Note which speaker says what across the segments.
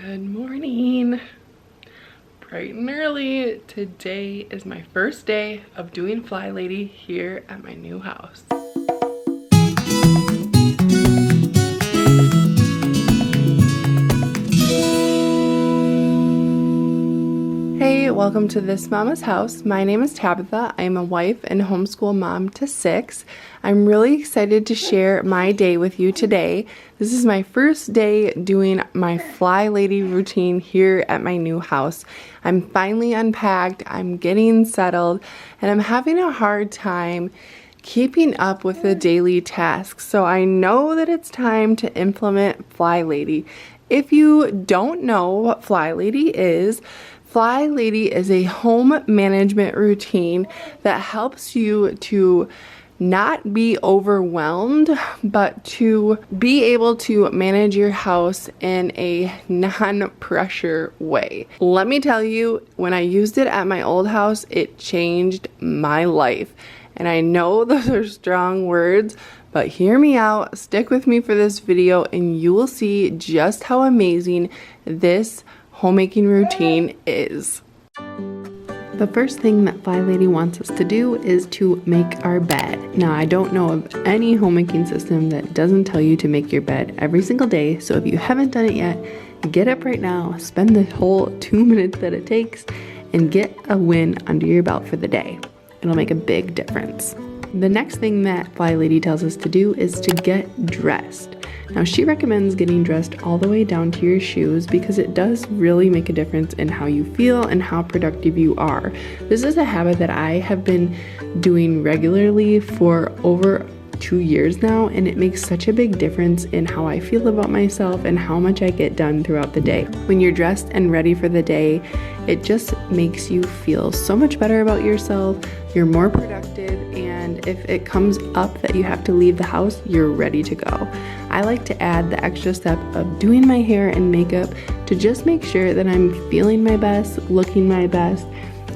Speaker 1: Good morning. Bright and early. Today is my first day of doing FlyLady here at my new house. Hey, welcome to This Mama's House. My name is Tabitha. I am a wife and homeschool mom to 6. I'm really excited to share my day with you today. This is my first day doing my FlyLady routine here at my new house. I'm finally unpacked, I'm getting settled, and I'm having a hard time keeping up with the daily tasks. So I know that it's time to implement FlyLady. If you don't know what FlyLady is a home management routine that helps you to not be overwhelmed, but to be able to manage your house in a non-pressure way. Let me tell you, when I used it at my old house, it changed my life. And I know those are strong words, but hear me out, stick with me for this video, and you will see just how amazing this homemaking routine is. The first thing that FlyLady wants us to do is to make our bed. Now, I don't know of any homemaking system that doesn't tell you to make your bed every single day, so if you haven't done it yet, get up right now, spend the whole 2 minutes that it takes, and get a win under your belt for the day. It'll make a big difference. The next thing that FlyLady tells us to do is to get dressed. Now, she recommends getting dressed all the way down to your shoes because it does really make a difference in how you feel and how productive you are. This is a habit that I have been doing regularly for over 2 years now, and it makes such a big difference in how I feel about myself and how much I get done throughout the day. When you're dressed and ready for the day, it just makes you feel so much better about yourself. You're more productive, and if it comes up that you have to leave the house, you're ready to go. I like to add the extra step of doing my hair and makeup to just make sure that I'm feeling my best, looking my best,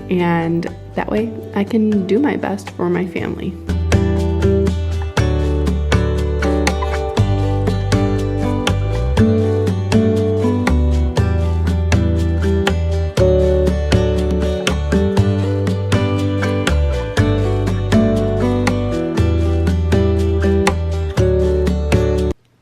Speaker 1: and that way I can do my best for my family.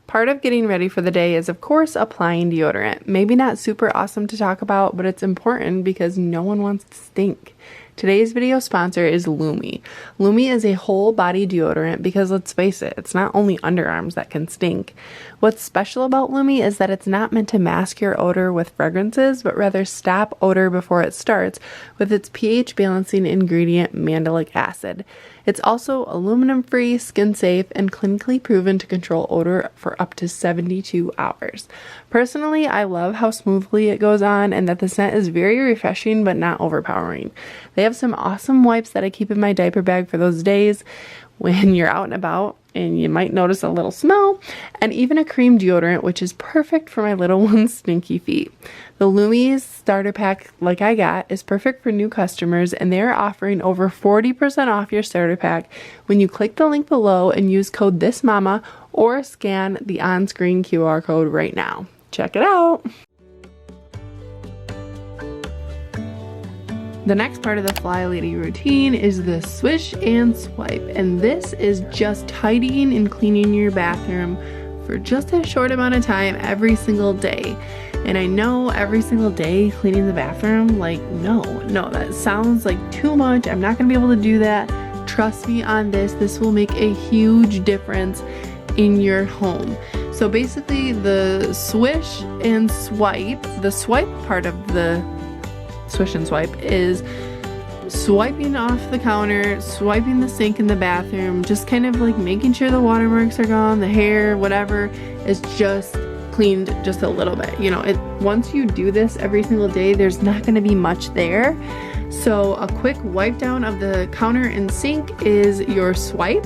Speaker 1: Part of getting ready for the day is, of course, applying deodorant. Maybe not super awesome to talk about, but it's important because no one wants to stink. Today's video sponsor is Lumi. Lumi is a whole body deodorant because, let's face it, it's not only underarms that can stink. What's special about Lumi is that it's not meant to mask your odor with fragrances, but rather stop odor before it starts with its pH balancing ingredient, mandelic acid. It's also aluminum-free, skin-safe, and clinically proven to control odor for up to 72 hours. Personally, I love how smoothly it goes on and that the scent is very refreshing but not overpowering. They have some awesome wipes that I keep in my diaper bag for those days when you're out and about and you might notice a little smell, and even a cream deodorant, which is perfect for my little one's stinky feet. The Lumi's starter pack, like I got, is perfect for new customers, and they're offering over 40% off your starter pack when you click the link below and use code THISMAMA or scan the on-screen QR code right now. Check it out! The next part of the FlyLady routine is the swish and swipe, and this is just tidying and cleaning your bathroom for just a short amount of time every single day. And I know every single day cleaning the bathroom, like no, that sounds like too much. I'm not gonna be able to do that. Trust me on this. This will make a huge difference in your home. So basically the swish and swipe, the swipe part of the swish and swipe is swiping off the counter, swiping the sink in the bathroom, just kind of like making sure the watermarks are gone, the hair, whatever, is just cleaned just a little bit. You know, once you do this every single day, there's not going to be much there. So a quick wipe down of the counter and sink is your swipe,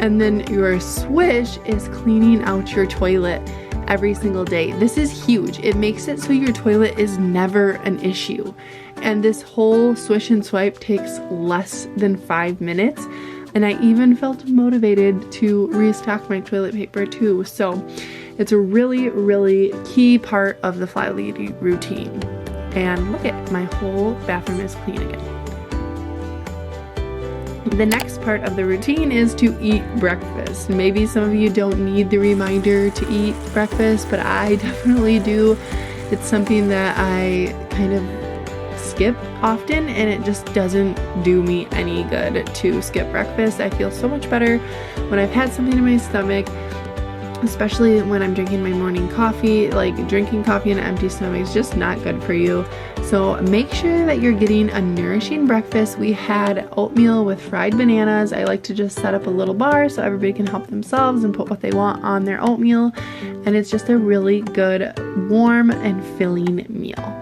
Speaker 1: and then your swish is cleaning out your toilet every single day. This is huge. It makes it so your toilet is never an issue. And this whole swish and swipe takes less than 5 minutes. And I even felt motivated to restock my toilet paper too. So It's a really, really key part of the FlyLady routine. And look at, my whole bathroom is clean again. The next part of the routine is to eat breakfast. Maybe some of you don't need the reminder to eat breakfast, but I definitely do. It's something that I kind of skip often, and it just doesn't do me any good to skip breakfast. I feel so much better when I've had something in my stomach, especially when I'm drinking my morning coffee. Like, drinking coffee on an empty stomach is just not good for you. So make sure that you're getting a nourishing breakfast. We had oatmeal with fried bananas. I like to just set up a little bar so everybody can help themselves and put what they want on their oatmeal. And it's just a really good, warm and filling meal.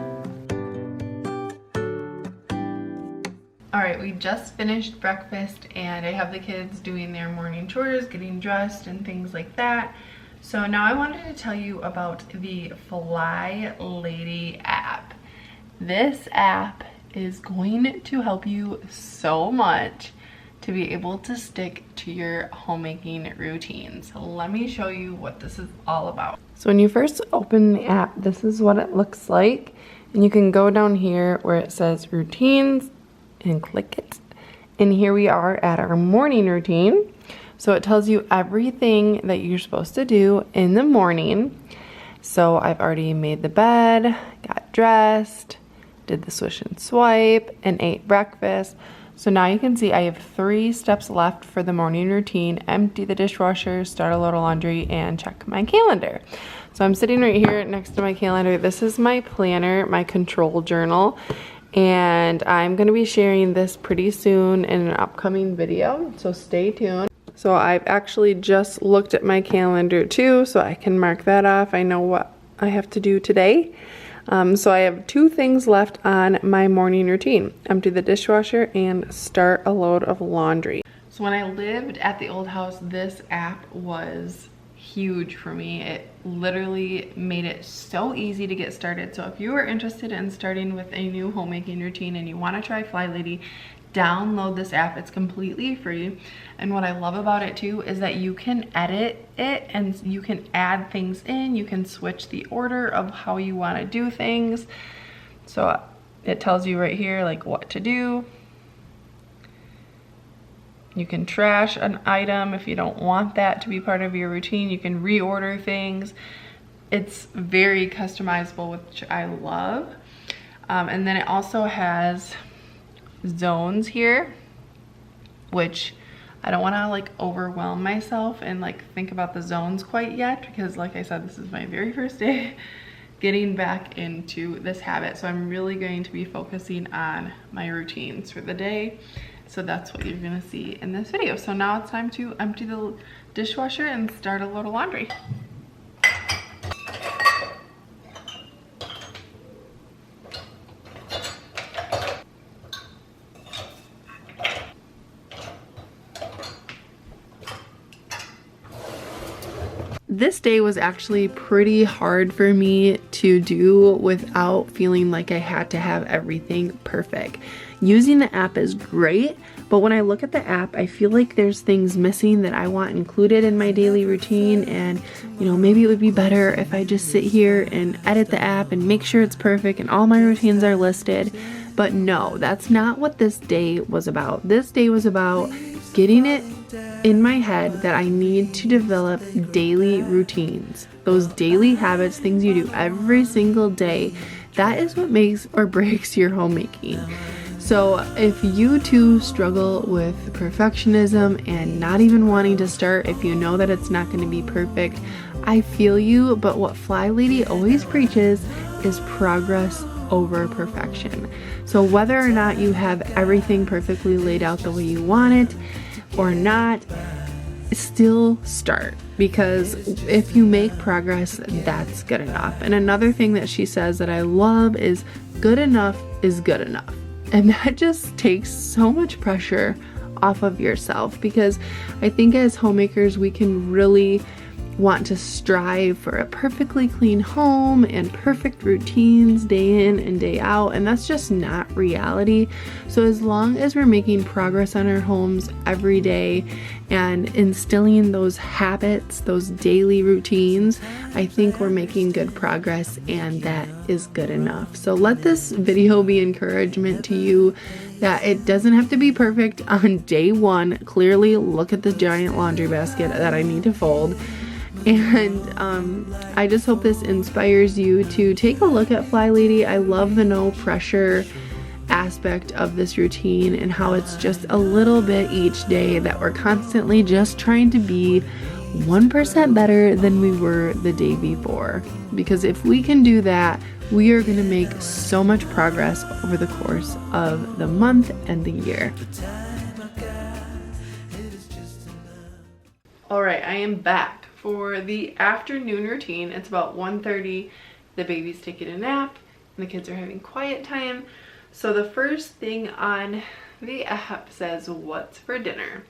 Speaker 1: All right, we just finished breakfast and I have the kids doing their morning chores, getting dressed and things like that. So now I wanted to tell you about the FlyLady app. This app is going to help you so much to be able to stick to your homemaking routines. Let me show you what this is all about. So when you first open the app, this is what it looks like. And you can go down here where it says routines and click it. And here we are at our morning routine. So it tells you everything that you're supposed to do in the morning. So I've already made the bed, got dressed, did the swish and swipe, and ate breakfast. So now you can see I have 3 steps left for the morning routine: empty the dishwasher, start a load of laundry, and check my calendar. So I'm sitting right here next to my calendar. This is my planner, my control journal, and I'm gonna be sharing this pretty soon in an upcoming video, so stay tuned. So I've actually just looked at my calendar too, so I can mark that off. I know what I have to do today. So I have 2 things left on my morning routine: empty the dishwasher and start a load of laundry. So when I lived at the old house, this app was huge for me. It literally made it so easy to get started. So if you are interested in starting with a new homemaking routine and you want to try FlyLady, download this app. It's completely free. And what I love about it too is that you can edit it and you can add things in. You can switch the order of how you want to do things. So it tells you right here like what to do. You can trash an item if you don't want that to be part of your routine. You can reorder things. It's very customizable, which I love. And then it also has zones here, which I don't want to like overwhelm myself and like think about the zones quite yet, because like I said, this is my very first day getting back into this habit. So I'm really going to be focusing on my routines for the day. So that's what you're gonna see in this video. So now it's time to empty the dishwasher and start a load of laundry. This day was actually pretty hard for me to do without feeling like I had to have everything perfect. Using the app is great, but when I look at the app, I feel like there's things missing that I want included in my daily routine, and you know, maybe it would be better if I just sit here and edit the app and make sure it's perfect and all my routines are listed. But no, that's not what this day was about. This day was about getting it in my head that I need to develop daily routines. Those daily habits, things you do every single day, that is what makes or breaks your homemaking. So if you too struggle with perfectionism and not even wanting to start if you know that it's not going to be perfect, I feel you, but what FlyLady always preaches is progress over perfection. So whether or not you have everything perfectly laid out the way you want it or not, still start, because if you make progress, that's good enough. And another thing that she says that I love is good enough is good enough. And that just takes so much pressure off of yourself, because I think as homemakers we can really want to strive for a perfectly clean home and perfect routines day in and day out, and that's just not reality. So as long as we're making progress on our homes every day and instilling those habits, those daily routines, I think we're making good progress, and that is good enough. So let this video be encouragement to you that it doesn't have to be perfect on day one. Clearly, look at the giant laundry basket that I need to fold. And I just hope this inspires you to take a look at FlyLady. I love the no pressure aspect of this routine and how it's just a little bit each day, that we're constantly just trying to be 1% better than we were the day before. Because if we can do that, we are going to make so much progress over the course of the month and the year. All right, I am back for the afternoon routine. It's about 1:30. The baby's taking a nap and the kids are having quiet time. So the first thing on the app says, "What's for dinner?"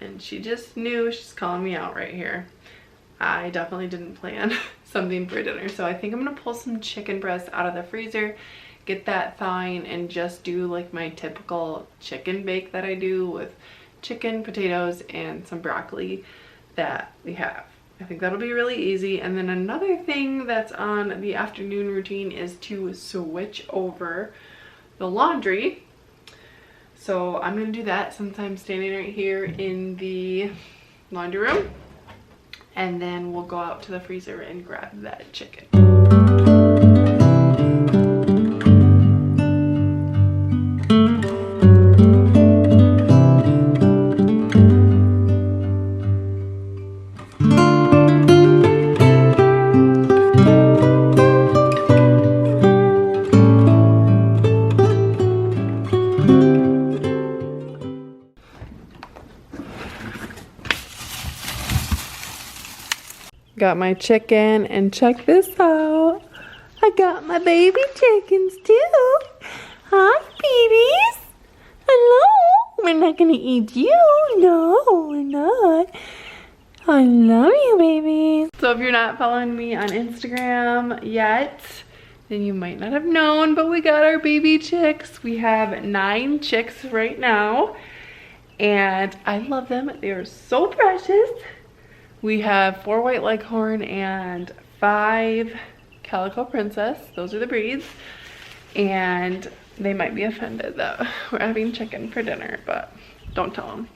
Speaker 1: And she just knew. She's calling me out right here. I definitely didn't plan something for dinner. So I think I'm gonna pull some chicken breast out of the freezer, get that thawing, and just do like my typical chicken bake that I do with chicken, potatoes, and some broccoli that we have. I think that'll be really easy. And then another thing that's on the afternoon routine is to switch over the laundry. So I'm gonna do that since I'm standing right here in the laundry room. And then we'll go out to the freezer and grab that chicken. Got my chicken, and check this out. I got my baby chickens too. Hi, babies. Hello. We're not gonna eat you. No, we're not. I love you, babies. So if you're not following me on Instagram yet, then you might not have known, but we got our baby chicks. We have 9 chicks right now, and I love them. They are so precious. We have 4 white leghorn and 5 calico princess. Those are the breeds. And they might be offended that we're having chicken for dinner, but don't tell them.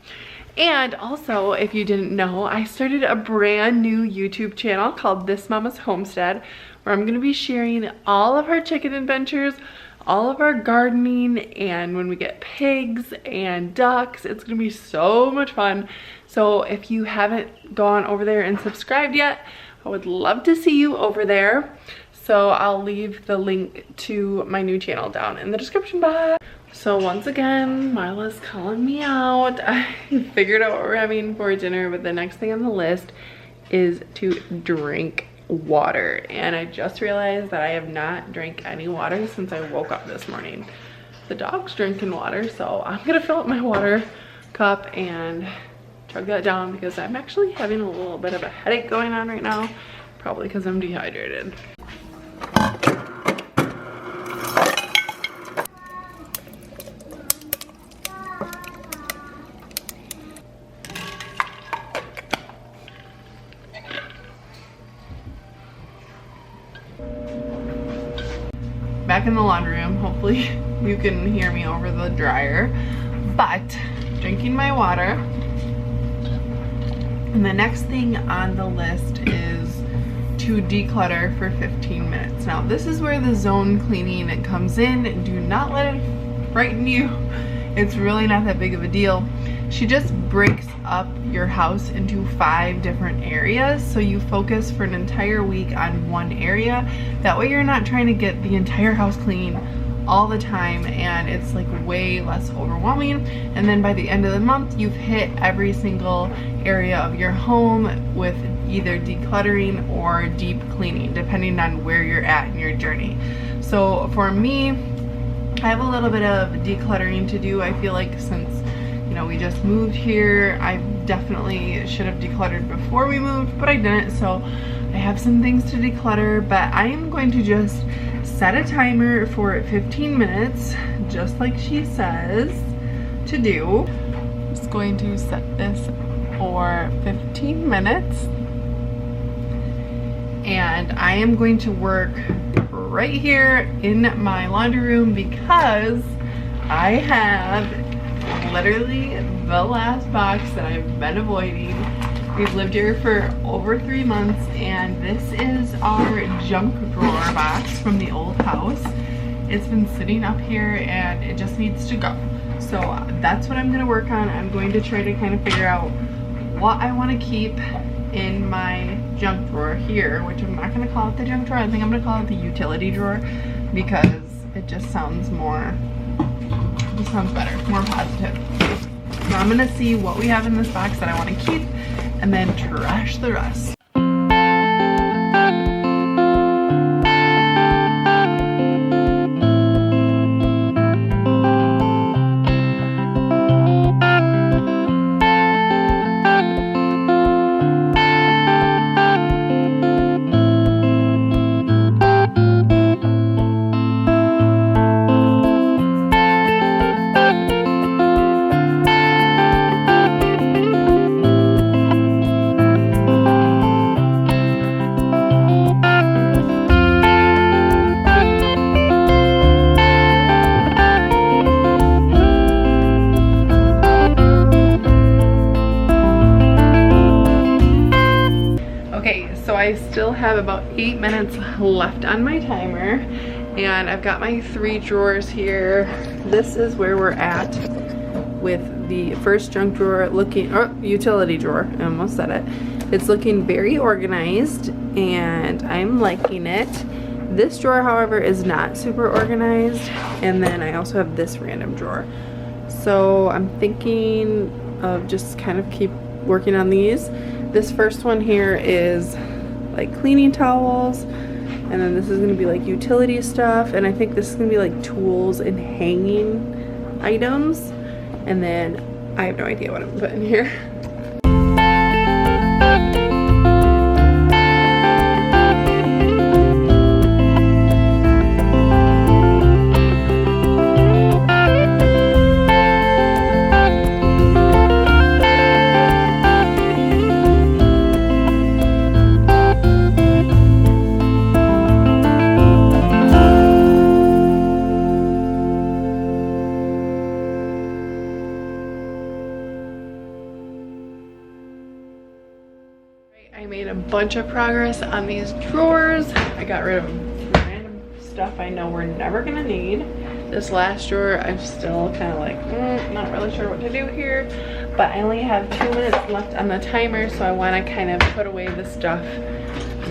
Speaker 1: And also, if you didn't know, I started a brand new YouTube channel called This Mama's Homestead, where I'm gonna be sharing all of our chicken adventures, all of our gardening, and when we get pigs and ducks. It's gonna be so much fun. So if you haven't gone over there and subscribed yet, I would love to see you over there. So I'll leave the link to my new channel down in the description box. So once again, Marla's calling me out. I figured out what we're having for dinner, but the next thing on the list is to drink water. And I just realized that I have not drank any water since I woke up this morning. The dog's drinking water, so I'm gonna fill up my water cup and chug that down, because I'm actually having a little bit of a headache going on right now, probably because I'm dehydrated. Back in the laundry room. Hopefully you can hear me over the dryer, but drinking my water. And the next thing on the list is to declutter for 15 minutes. Now this is where the zone cleaning comes in. Do not let it frighten you. It's really not that big of a deal. She just breaks up your house into 5 different areas, so you focus for an entire week on one area. That way you're not trying to get the entire house clean all the time, and it's like way less overwhelming. And then by the end of the month, you've hit every single area of your home with either decluttering or deep cleaning, depending on where you're at in your journey. So for me, I have a little bit of decluttering to do. I feel like since know, we just moved here. I definitely should have decluttered before we moved, but I didn't, so I have some things to declutter. But I am going to just set a timer for 15 minutes, just like she says to do. Just going to set this for 15 minutes. And I am going to work right here in my laundry room because I have literally the last box that I've been avoiding. We've lived here for over 3 months, and this is our junk drawer box from the old house. It's been sitting up here and it just needs to go. So that's what I'm gonna work on. I'm going to try to kind of figure out what I want to keep in my junk drawer here, which I'm not gonna call it the junk drawer. I think I'm gonna call it the utility drawer because it just sounds better, more positive. So I'm gonna see what we have in this box that I want to keep and then trash the rest. I still have about 8 minutes left on my timer, and I've got my 3 drawers here. This is where we're at with the first junk drawer looking, or utility drawer, I almost said it. It's looking very organized and I'm liking it. This drawer, however, is not super organized, and then I also have this random drawer. So I'm thinking of just kind of keep working on these. This first one here is like cleaning towels, and then this is going to be like utility stuff, and I think this is going to be like tools and hanging items, and then I have no idea what I'm putting here. I made a bunch of progress on these drawers. I got rid of random stuff I know we're never gonna need. This last drawer, I'm still kind of like, not really sure what to do here, but I only have 2 minutes left on the timer, so I want to kind of put away the stuff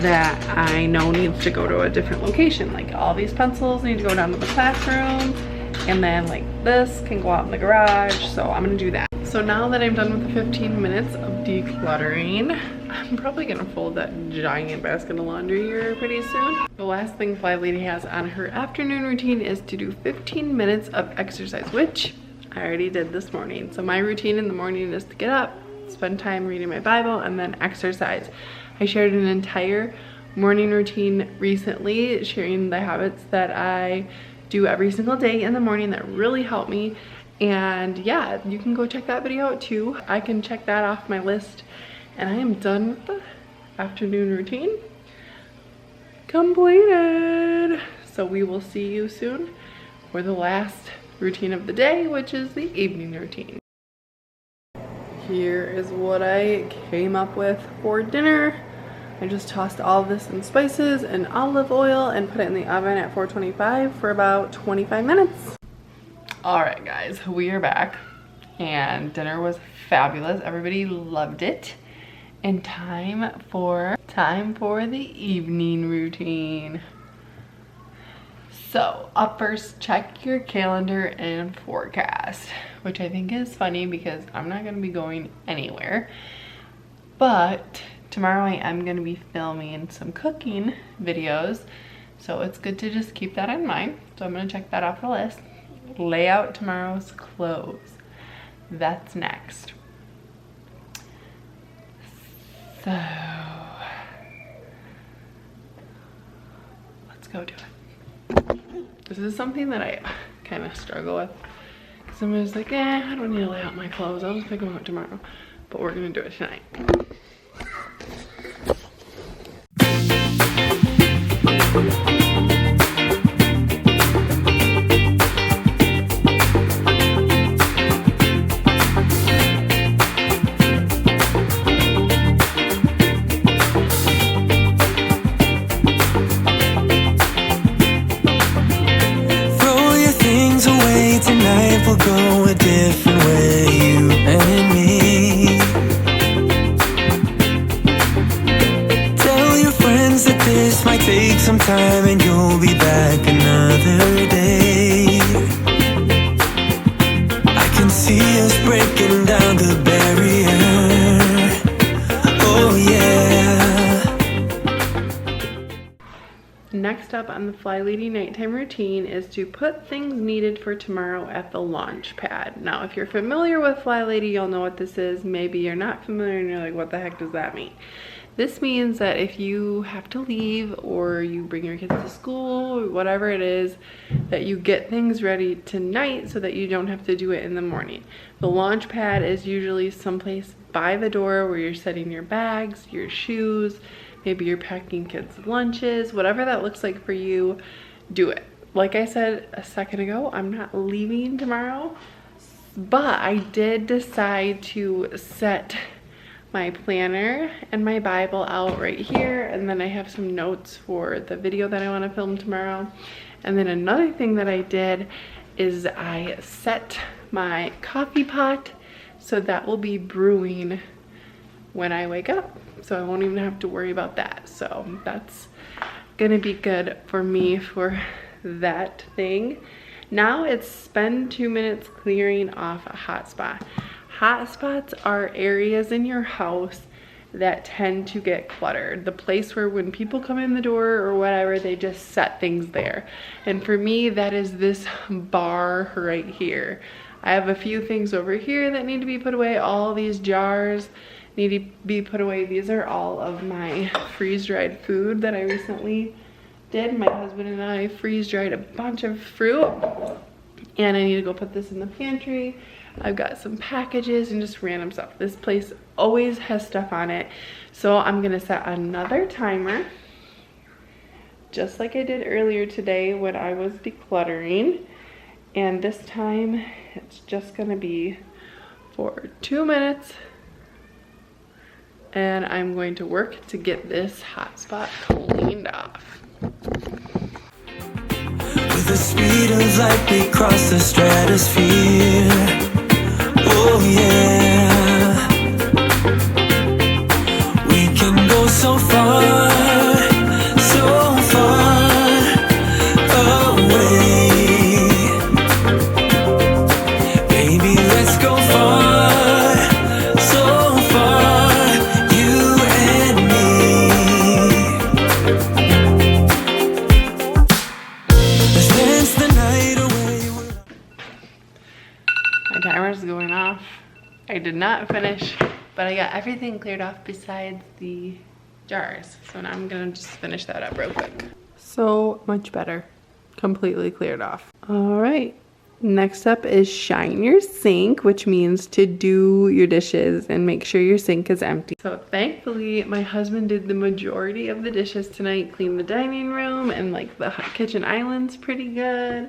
Speaker 1: that I know needs to go to a different location. Like all these pencils need to go down to the classroom, and then like this can go out in the garage, so I'm gonna do that. So now that I'm done with the 15 minutes of decluttering, I'm probably gonna fold that giant basket of laundry here pretty soon. The last thing FlyLady has on her afternoon routine is to do 15 minutes of exercise, which I already did this morning. So my routine in the morning is to get up, spend time reading my Bible, and then exercise. I shared an entire morning routine recently, sharing the habits that I do every single day in the morning that really help me. And yeah, you can go check that video out too. I can check that off my list. And I am done with the afternoon routine. Completed. So we will see you soon for the last routine of the day, which is the evening routine. Here is what I came up with for dinner. I just tossed all of this in spices and olive oil and put it in the oven at 425 for about 25 minutes. All right, guys, we are back and dinner was fabulous. Everybody loved it. And time for the evening routine. So up first, check your calendar and forecast, which I think is funny because I'm not gonna be going anywhere. But tomorrow I am gonna be filming some cooking videos, so it's good to just keep that in mind. So I'm gonna check that off the list. Lay out tomorrow's clothes. that's next. So let's go do it. This is something that I kind of struggle with, because I'm just like, I don't need to lay out my clothes, I'll just pick them out tomorrow. But we're gonna do it tonight.
Speaker 2: We'll go a different way, you and me. Tell your friends that this might take some time and you'll be back another day. I can see us breaking down the barrier. Oh yeah.
Speaker 1: Next up on the FlyLady nighttime routine is to put things needed for tomorrow at the launch pad. Now, if you're familiar with FlyLady, you'll know what this is. Maybe you're not familiar and you're like, what the heck does that mean? This means that if you have to leave or you bring your kids to school or whatever it is, that you get things ready tonight so that you don't have to do it in the morning. The launch pad is usually someplace by the door where you're setting your bags, your shoes, maybe you're packing kids' lunches, whatever that looks like for you, do it. Like I said a second ago, I'm not leaving tomorrow, but I did decide to set my planner and my Bible out right here, and then I have some notes for the video that I want to film tomorrow. And then another thing that I did is I set my coffee pot, so that will be brewing when I wake up. So I won't even have to worry about that. So that's gonna be good for me for that thing. Now it's spend 2 minutes clearing off a hotspot. Hotspots are areas in your house that tend to get cluttered. The place where when people come in the door or whatever, they just set things there. And for me, that is this bar right here. I have a few things over here that need to be put away. All these jars need to be put away. These are all of my freeze-dried food that I recently did. My husband and I freeze-dried a bunch of fruit, and I need to go put this in the pantry. I've got some packages and just random stuff. This place always has stuff on it. So I'm gonna set another timer, just like I did earlier today when I was decluttering. And this time it's just gonna be for 2 minutes. And I'm going to work to get this hotspot cleaned off.
Speaker 2: With the speed of light we cross the stratosphere. Oh yeah. We can go so far, so far away. Baby, let's go far, so far, you and me. Let's dance the night away.
Speaker 1: My timer's going off. I did not finish, but I got everything cleared off besides the jars. So now I'm gonna just finish that up real quick. So much better. Completely cleared off. All right. Next up is shine your sink, which means to do your dishes and make sure your sink is empty. So thankfully, my husband did the majority of the dishes tonight, cleaned the dining room and like the kitchen islands pretty good.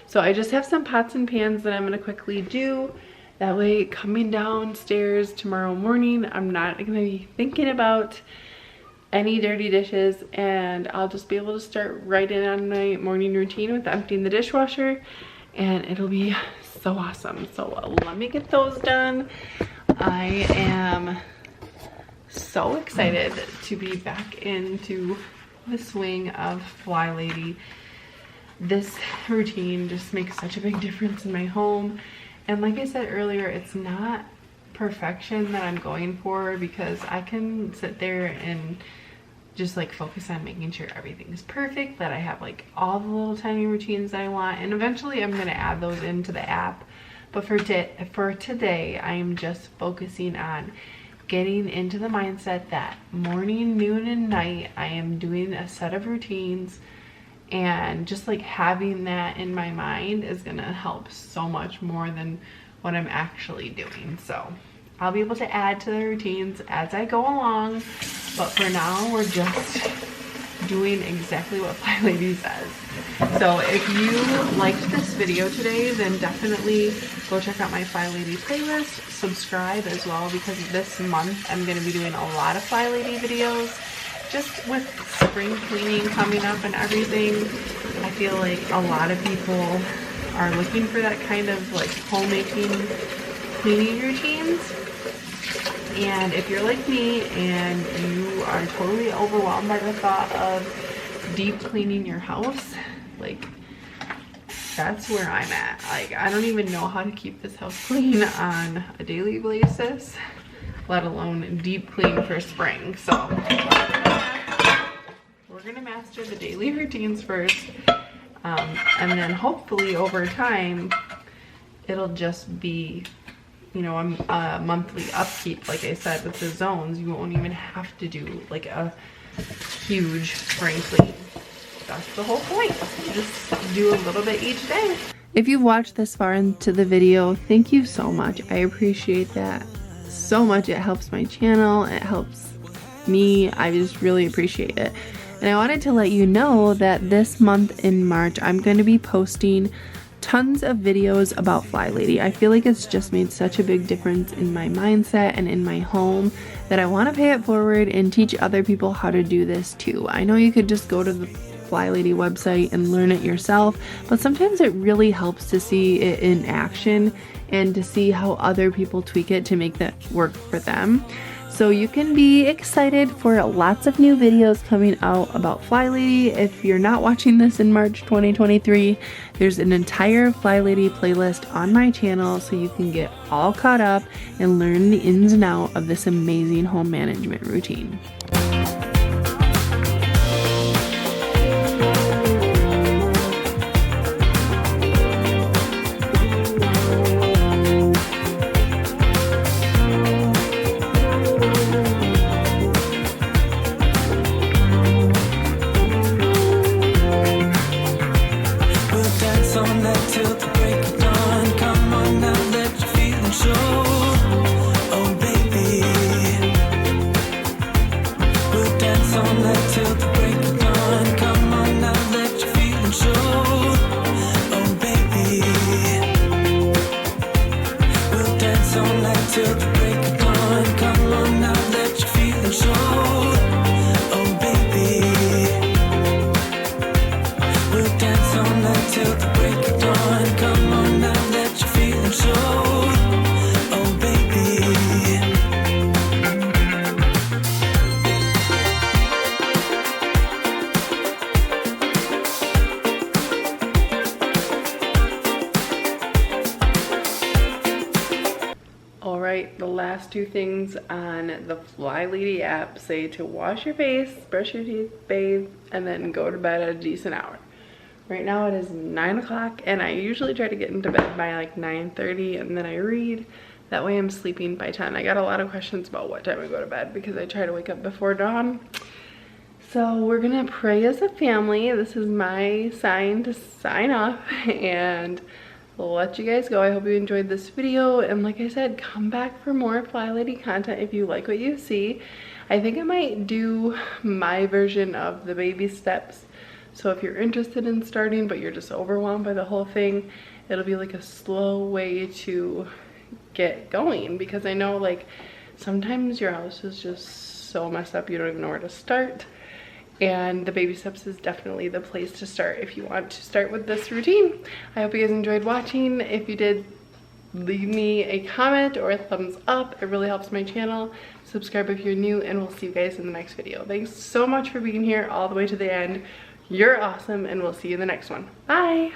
Speaker 1: So I just have some pots and pans that I'm gonna quickly do. That way, coming downstairs tomorrow morning, I'm not gonna be thinking about any dirty dishes, and I'll just be able to start right in on my morning routine with emptying the dishwasher, and it'll be so awesome. So let me get those done. I am so excited to be back into the swing of FlyLady. This routine just makes such a big difference in my home. And like I said earlier, it's not perfection that I'm going for, because I can sit there and just like focus on making sure everything's perfect, that I have like all the little tiny routines that I want, and eventually I'm gonna add those into the app. But for today, I'm just focusing on getting into the mindset that morning, noon, and night, I am doing a set of routines, and just like having that in my mind is gonna help so much more than what I'm actually doing. So I'll be able to add to the routines as I go along, but for now, we're just doing exactly what FlyLady says. So if you liked this video today, then definitely go check out my FlyLady playlist, subscribe as well, because this month I'm going to be doing a lot of FlyLady videos. Just with spring cleaning coming up and everything, I feel like a lot of people are looking for that kind of like homemaking cleaning routines. And if you're like me and you are totally overwhelmed by the thought of deep cleaning your house, like that's where I'm at. Like I don't even know how to keep this house clean on a daily basis, let alone deep clean for spring. So we're gonna master the daily routines first, and then hopefully over time it'll just be, you know, a monthly upkeep. Like I said, with the zones, you won't even have to do like a huge spring clean. That's the whole point. Just do a little bit each day. If you've watched this far into the video, thank you so much. I appreciate that so much. It helps my channel. It helps me. I just really appreciate it. And I wanted to let you know that this month in March, I'm going to be posting tons of videos about FlyLady. I feel like it's just made such a big difference in my mindset and in my home that I want to pay it forward and teach other people how to do this too. I know you could just go to the FlyLady website and learn it yourself, but sometimes it really helps to see it in action and to see how other people tweak it to make that work for them. So you can be excited for lots of new videos coming out about FlyLady. If you're not watching this in March 2023, there's an entire FlyLady playlist on my channel so you can get all caught up and learn the ins and outs of this amazing home management routine. The last two things on the FlyLady app say to wash your face, brush your teeth, bathe, and then go to bed at a decent hour. Right now it is 9 o'clock and I usually try to get into bed by like 9:30 and then I read. That way I'm sleeping by 10. I got a lot of questions about what time I go to bed because I try to wake up before dawn. So we're gonna pray as a family. This is my sign to sign off and I'll let you guys go. I hope you enjoyed this video, and like I said, come back for more FlyLady content if you like what you see. I think I might do my version of the baby steps, so if you're interested in starting but you're just overwhelmed by the whole thing, it'll be like a slow way to get going, because I know like sometimes your house is just so messed up you don't even know where to start. And the baby steps is definitely the place to start if you want to start with this routine. I hope you guys enjoyed watching. If you did, leave me a comment or a thumbs up. It really helps my channel. Subscribe if you're new, and we'll see you guys in the next video. Thanks so much for being here all the way to the end. You're awesome, and we'll see you in the next one. Bye!